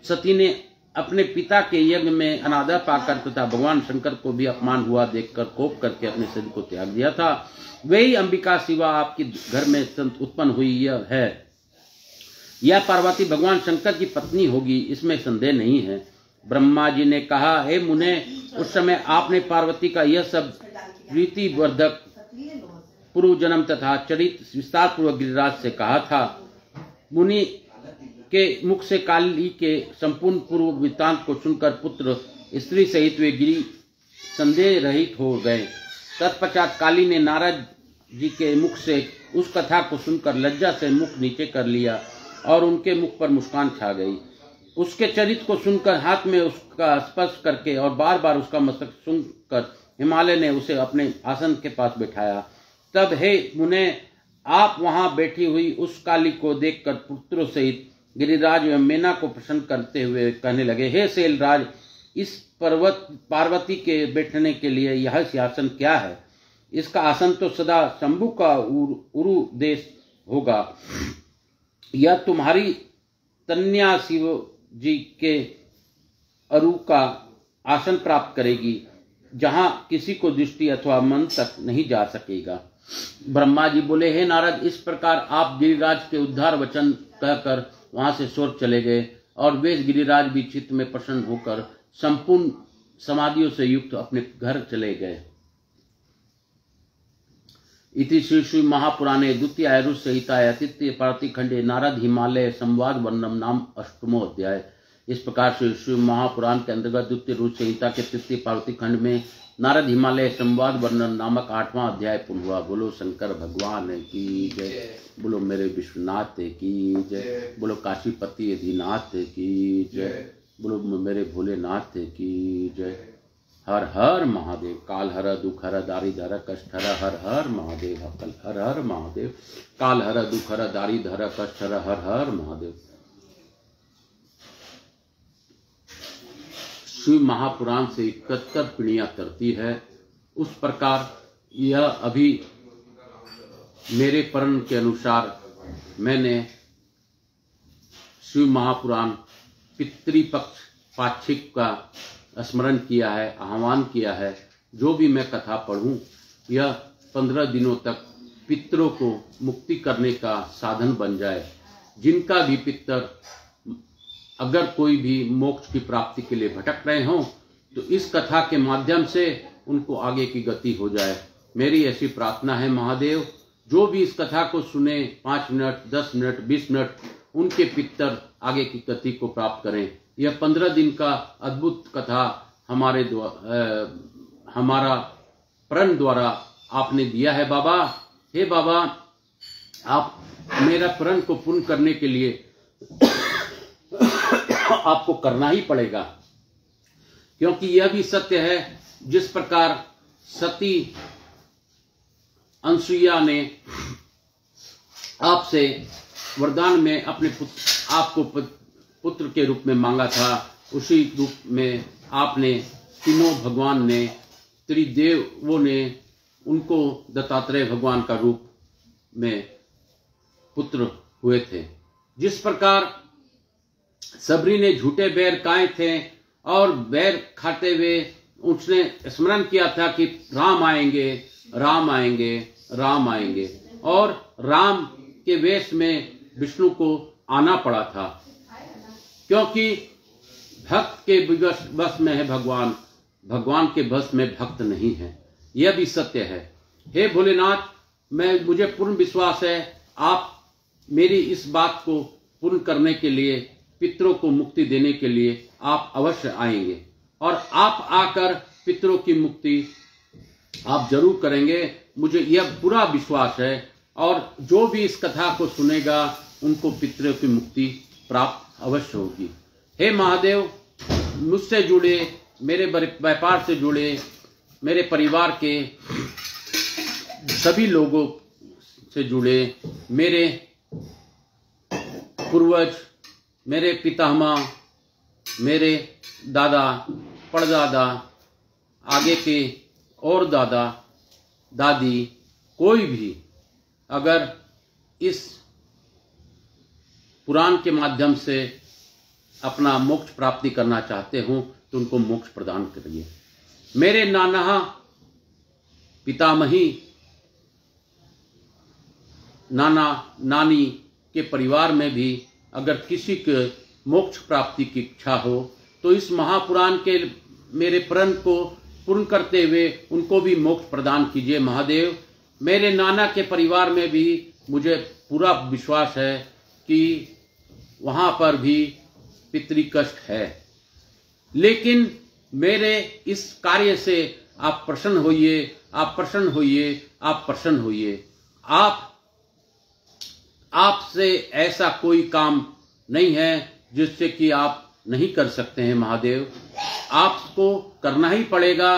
सती ने अपने पिता के यज्ञ में अनादर पाकर तथा भगवान शंकर को भी अपमान हुआ देखकर कोप करके अपने शरीर को त्याग दिया था। वही अंबिका शिवा आपके घर में उत्पन्न हुई है। यह पार्वती भगवान शंकर की पत्नी होगी, इसमें संदेह नहीं है। ब्रह्मा जी ने कहा, हे मुने, उस समय आपने पार्वती का यह सब प्रीतिवर्धक पूर्व जन्म तथा चरित्र विस्तार पूर्वक गिरिराज से कहा था। मुनि के मुख से काली के संपूर्ण पूर्व वृत्तांत को सुनकर पुत्र स्त्री सहित वे गिरी संदेह रहित हो गए। तत्पश्चात काली ने नारद जी के मुख से उस कथा को सुनकर लज्जा से मुख नीचे कर लिया और उनके मुख पर मुस्कान छा गई। उसके चरित्र को सुनकर हाथ में उसका स्पर्श करके और बार बार उसका मस्तक सुनकर हिमालय ने उसे अपने आसन के पास बैठाया। तब हे मुने, आप वहां बैठी हुई उस काली को देखकर पुत्रों सहित गिरिराज एवं मेना को प्रसन्न करते हुए कहने लगे, हे शैलराज, इस पर्वत पार्वती के बैठने के लिए यह सिंहासन क्या है? इसका आसन तो सदा शंभु का उरु देश होगा। यह तुम्हारी तन्या शिव जी के अरु का आसन प्राप्त करेगी, जहां किसी को दृष्टि अथवा मन तक नहीं जा सकेगा। ब्रह्मा जी बोले, हे नारद, इस प्रकार आप गिरिराज के उद्धार वचन कहकर वहां से स्वर्ग चले गए और वे गिरिराज भी चित्त में प्रसन्न होकर संपूर्ण समाधियों से युक्त अपने घर चले गए। इति श्री महापुराणे द्वितीय आयुर्वेद संहितायां तृतीय पार्वती खंडे नारद हिमालय संवाद वर्णनम नाम 8वां अध्याय। इस प्रकार से श्री महापुराण के अंतर्गत द्वितीय रूप संहिता के तृतीय पार्वती खंड में नारद हिमालय संवाद वर्णन नामक 8वां अध्याय पूर्ण हुआ। बोलो शंकर भगवान की जय, बोलो मेरे विश्वनाथ की जय, बोलो काशीपति अधिनाथ की जय, बोलो मेरे भोलेनाथ की जय। हर हर महादेव। काल हर दुख हर दारिद्र हर कष्ट हर हर महादेव। हर हर महादेव। काल हर दुख हर दारिद्र हर कष्ट हर हर महादेव। शिव महापुराण से 71 पीढ़ियां तरती है। उस प्रकार यह अभी मेरे परण के अनुसार मैंने शिव महापुराण पितृपक्ष पाक्षिक का स्मरण किया है, आह्वान किया है। जो भी मैं कथा पढ़ूं यह 15 दिनों तक पितरों को मुक्ति करने का साधन बन जाए। जिनका भी पितर अगर कोई भी मोक्ष की प्राप्ति के लिए भटक रहे हों तो इस कथा के माध्यम से उनको आगे की गति हो जाए। मेरी ऐसी प्रार्थना है महादेव, जो भी इस कथा को सुने 5 मिनट 10 मिनट 20 मिनट उनके पितर आगे की गति को प्राप्त करें। यह 15 दिन का अद्भुत कथा हमारा प्रण द्वारा आपने दिया है बाबा। हे बाबा, आप मेरा प्रण को पूर्ण करने के लिए आपको करना ही पड़ेगा, क्योंकि यह भी सत्य है जिस प्रकार सती अनसुईया ने आपसे वरदान में अपने आपको पुत्र के रूप में मांगा था, उसी रूप में आपने तीनों भगवान ने त्रिदेवों ने उनको दत्तात्रेय भगवान का रूप में पुत्र हुए थे। जिस प्रकार सबरी ने झूठे बैर खाए थे और बैर खाते हुए उसने स्मरण किया था कि राम आएंगे राम आएंगे राम आएंगे, और राम के वेश में विष्णु को आना पड़ा था, क्योंकि भक्त के बस में है भगवान, भगवान के बस में भक्त नहीं है। यह भी सत्य है। हे भोलेनाथ, मुझे पूर्ण विश्वास है आप मेरी इस बात को पूर्ण करने के लिए, पितरों को मुक्ति देने के लिए आप अवश्य आएंगे, और आप आकर पितरों की मुक्ति आप जरूर करेंगे। मुझे यह पूरा विश्वास है, और जो भी इस कथा को सुनेगा उनको पितरों की मुक्ति प्राप्त अवश्य होगी। हे महादेव, मुझसे जुड़े, मेरे व्यापार से जुड़े, मेरे परिवार के सभी लोगों से जुड़े, मेरे पूर्वज, मेरे पितामह, मेरे दादा, परदादा, आगे के और दादा दादी, कोई भी अगर इस पुराण के माध्यम से अपना मोक्ष प्राप्ति करना चाहते हो तो उनको मोक्ष प्रदान करिए। मेरे नाना पितामही नाना नानी के परिवार में भी अगर किसी के मोक्ष प्राप्ति की इच्छा हो तो इस महापुराण के मेरे प्रण को पूर्ण करते हुए उनको भी मोक्ष प्रदान कीजिए महादेव। मेरे नाना के परिवार में भी मुझे पूरा विश्वास है कि वहाँ पर भी पितृ कष्ट है, लेकिन मेरे इस कार्य से आप प्रसन्न होइए, आप प्रसन्न होइए, आप प्रसन्न होइए। आपसे ऐसा कोई काम नहीं है जिससे कि आप नहीं कर सकते हैं महादेव। आपको करना ही पड़ेगा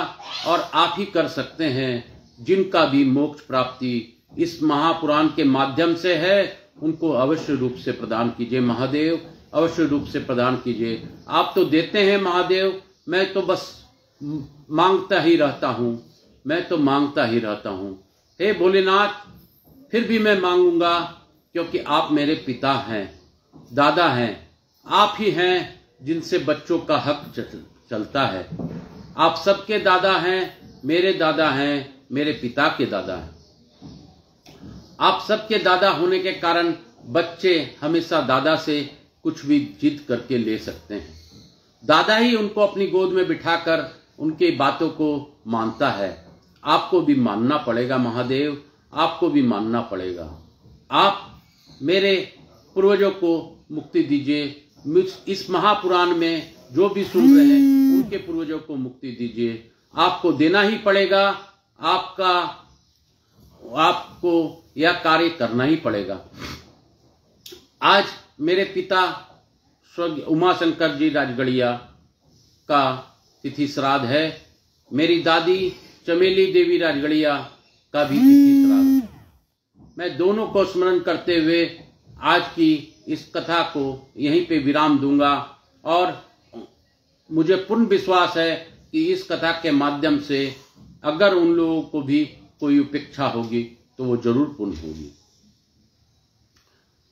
और आप ही कर सकते हैं। जिनका भी मोक्ष प्राप्ति इस महापुराण के माध्यम से है उनको अवश्य रूप से प्रदान कीजिए महादेव, अवश्य रूप से प्रदान कीजिए। आप तो देते हैं महादेव, मैं तो बस मांगता ही रहता हूँ, मैं तो मांगता ही रहता हूँ। हे भोलेनाथ, फिर भी मैं मांगूंगा क्योंकि आप मेरे पिता हैं, दादा हैं। आप ही हैं जिनसे बच्चों का हक चलता है। आप सबके दादा हैं, मेरे दादा हैं, मेरे पिता के दादा हैं। आप सबके दादा होने के कारण बच्चे हमेशा दादा से कुछ भी जिद करके ले सकते हैं। दादा ही उनको अपनी गोद में बिठाकर उनकी बातों को मानता है। आपको भी मानना पड़ेगा महादेव, आपको भी मानना पड़ेगा। आप मेरे पूर्वजों को मुक्ति दीजिए। इस महापुराण में जो भी सुन रहे हैं उनके पूर्वजों को मुक्ति दीजिए। आपको देना ही पड़ेगा, आपको यह कार्य करना ही पड़ेगा। आज मेरे पिता स्वर्गीय उमाशंकर जी राजगढ़िया का तिथि श्राद्ध है। मेरी दादी चमेली देवी राजगढ़िया का भी तिथि श्राद्ध है। मैं दोनों को स्मरण करते हुए आज की इस कथा को यहीं पे विराम दूंगा और मुझे पूर्ण विश्वास है कि इस कथा के माध्यम से अगर उन लोगों को भी कोई उपेक्षा होगी तो वो जरूर पूर्ण होगी।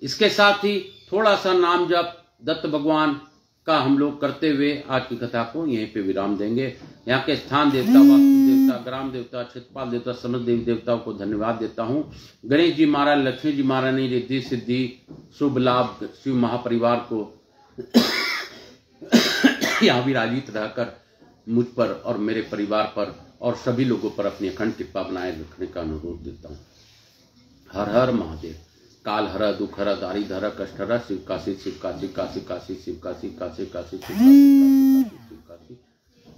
इसके साथ ही थोड़ा सा नाम जप दत्त भगवान का हम लोग करते हुए आज की कथा को यहीं पे विराम देंगे। यहाँ के स्थान देवता, वास्तु देवता, ग्राम देवता, क्षेत्रपाल देवता, समस्त देवी देवताओं को धन्यवाद देता हूँ। गणेश जी महाराज, लक्ष्मी जी महाराज ने रिद्धि सिद्धि शुभ लाभ शिव महापरिवार को यहाँ विराजित रहकर मुझ पर और मेरे परिवार पर और सभी लोगों पर अपनी अखंड कृपा बनाए रखने का अनुरोध देता हूँ। हर हर महादेव। काल हर, दुख हर, दारिद हर, कष्ट हर। शिव काशी, शिव काशी, काशी काशी, शिव काशी, काशी काशी, शिव काशी,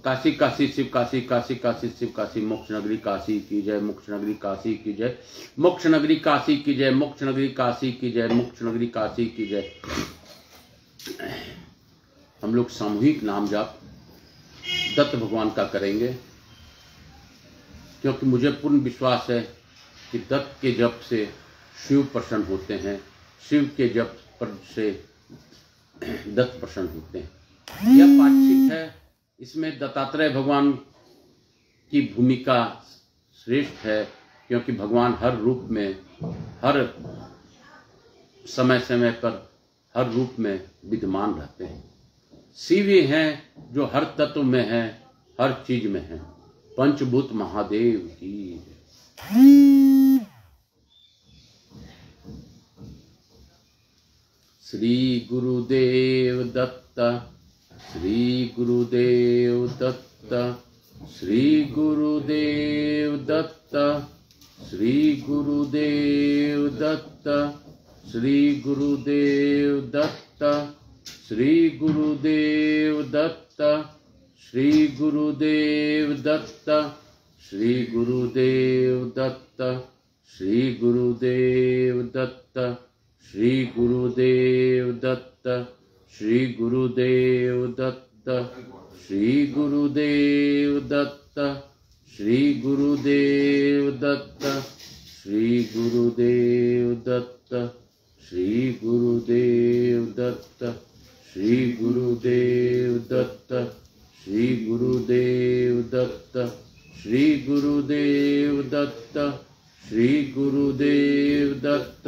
काशी काशी, शिव काशी, काशी काशी, शिव काशी। मोक्ष नगरी काशी की जय, मोक्ष नगरी काशी की जय, मोक्ष नगरी काशी की जय, मोक्ष नगरी काशी की जय, मोक्ष नगरी काशी की जय। हम लोग सामूहिक नाम जाप दत्त भगवान का करेंगे क्योंकि मुझे पूर्ण विश्वास है कि दत्त के जप से शिव प्रसन्न होते हैं, शिव के जप पर से दत्त प्रसन्न होते हैं। यह पाक्षिक है, इसमें दत्तात्रेय भगवान की भूमिका श्रेष्ठ है क्योंकि भगवान हर रूप में, हर समय समय पर हर रूप में विद्यमान रहते हैं। शिव ही हैं जो हर तत्व में हैं, हर चीज में हैं। पंचभूत महादेव की। श्री गुरुदेव दत्त, श्री गुरुदेव दत्त, श्री गुरुदेव दत्त, श्री गुरुदेव दत्त, श्री गुरुदेव दत्त, श्री गुरुदेव दत्त, श्री गुरुदेव दत्त, श्री गुरुदेव दत्त, श्री गुरुदेव दत्त, श्री गुरुदेव दत्त, श्री गुरुदेव दत्त, श्री गुरुदेव दत्त, श्री गुरुदेव दत्त, श्री गुरुदेव दत्त, श्री गुरुदेव दत्त, श्री गुरुदेव दत्त, श्री गुरुदेव दत्त, श्री गुरुदेव दत्त, श्री गुरुदेव दत्त,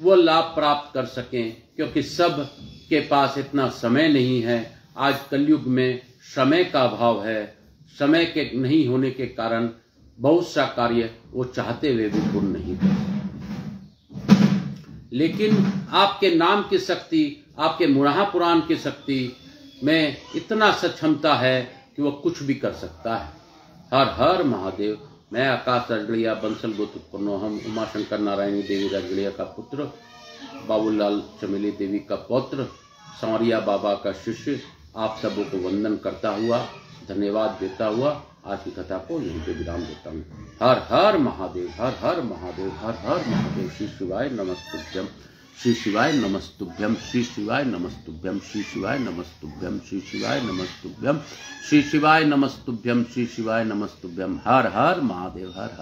वो लाभ प्राप्त कर सकें, क्योंकि सब के पास इतना समय नहीं है। आज कलयुग में समय का अभाव है। समय के नहीं होने के कारण बहुत सा कार्य वो चाहते हुए भी पूर्ण नहीं कर सकते। लेकिन आपके नाम की शक्ति, आपके महापुराण की शक्ति में इतना सक्षमता है कि वो कुछ भी कर सकता है। हर हर महादेव। मैं आकाश राजगढ़िया बंसल गोत्र उत्पन्नो हम उमा शंकर नारायणी देवी राजगढ़िया का पुत्र, बाबूलाल चमेली देवी का पौत्र, सांवरिया बाबा का शिष्य, आप सबों को वंदन करता हुआ, धन्यवाद देता हुआ आज की कथा को यहीं पे विराम देता हूँ। हर हर महादेव, हर हर महादेव, हर हर महादेव। श्री शिवाय नमस्तुभ्यम, श्री शिवाय नमस्तुभ्यम, श्री शिवाय नमस्तुभ्यम, श्री शिवाय नमस्तुभ्यम, श्री शिवाय नमस्तुभ्यम, श्री शिवाय नमस्तुभ्यम, श्री शिवाय नमस्तुभ्यम। हर हर महादेव, हर हर।